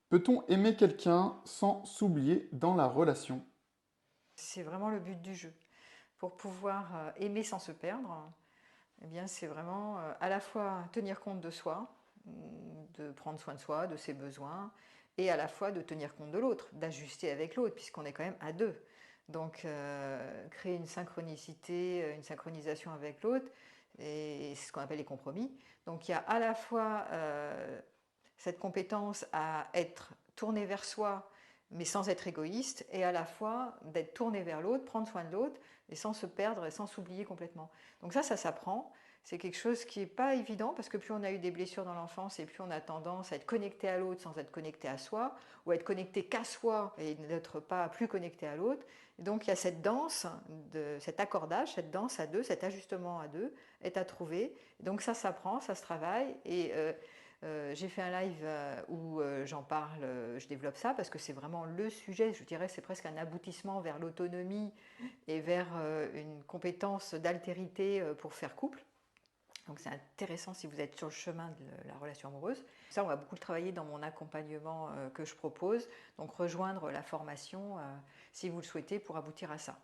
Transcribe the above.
Peut-on aimer quelqu'un sans s'oublier dans la relation? C'est vraiment le but du jeu. Pour pouvoir aimer sans se perdre, eh bien, c'est vraiment à la fois tenir compte de soi, de prendre soin de soi, de ses besoins, et à la fois de tenir compte de l'autre, d'ajuster avec l'autre, puisqu'on est quand même à deux. Donc, créer une synchronicité, une synchronisation avec l'autre, et c'est ce qu'on appelle les compromis. Donc, il y a à la fois cette compétence à être tourné vers soi, mais sans être égoïste, et à la fois d'être tourné vers l'autre, prendre soin de l'autre, et sans se perdre et sans s'oublier complètement. Donc ça s'apprend. C'est quelque chose qui n'est pas évident parce que plus on a eu des blessures dans l'enfance et plus on a tendance à être connecté à l'autre sans être connecté à soi, ou à être connecté qu'à soi et n'être pas plus connecté à l'autre. Et donc il y a cette danse, cet accordage, cette danse à deux, cet ajustement à deux est à trouver. Et donc ça s'apprend, ça se travaille. Et j'ai fait un live où j'en parle, je développe ça parce que c'est vraiment le sujet. Je dirais c'est presque un aboutissement vers l'autonomie et vers une compétence d'altérité pour faire couple. Donc c'est intéressant si vous êtes sur le chemin de la relation amoureuse. Ça, on va beaucoup le travailler dans mon accompagnement que je propose. Donc rejoindre la formation si vous le souhaitez pour aboutir à ça.